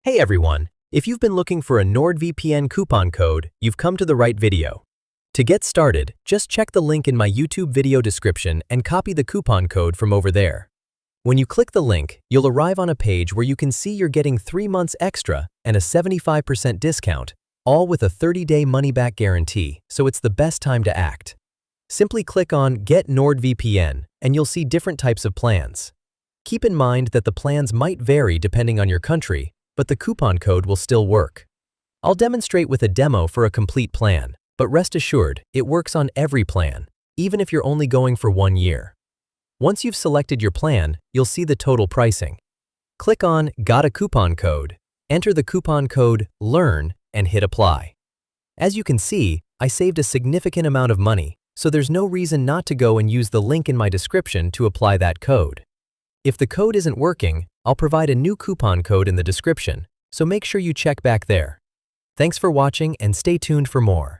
Hey everyone! If you've been looking for a NordVPN coupon code, you've come to the right video. To get started, just check the link in my YouTube video description and copy the coupon code from over there. When you click the link, you'll arrive on a page where you can see you're getting 3 months extra and a 75% discount, all with a 30-day money-back guarantee, so it's the best time to act. Simply click on Get NordVPN and you'll see different types of plans. Keep in mind that the plans might vary depending on your country, but the coupon code will still work. I'll demonstrate with a demo for a complete plan, but rest assured, it works on every plan, even if you're only going for 1 year. Once you've selected your plan, you'll see the total pricing. Click on Got a Coupon Code, enter the coupon code LEARN, and hit Apply. As you can see, I saved a significant amount of money, so there's no reason not to go and use the link in my description to apply that code. If the code isn't working, I'll provide a new coupon code in the description, so make sure you check back there. Thanks for watching and stay tuned for more.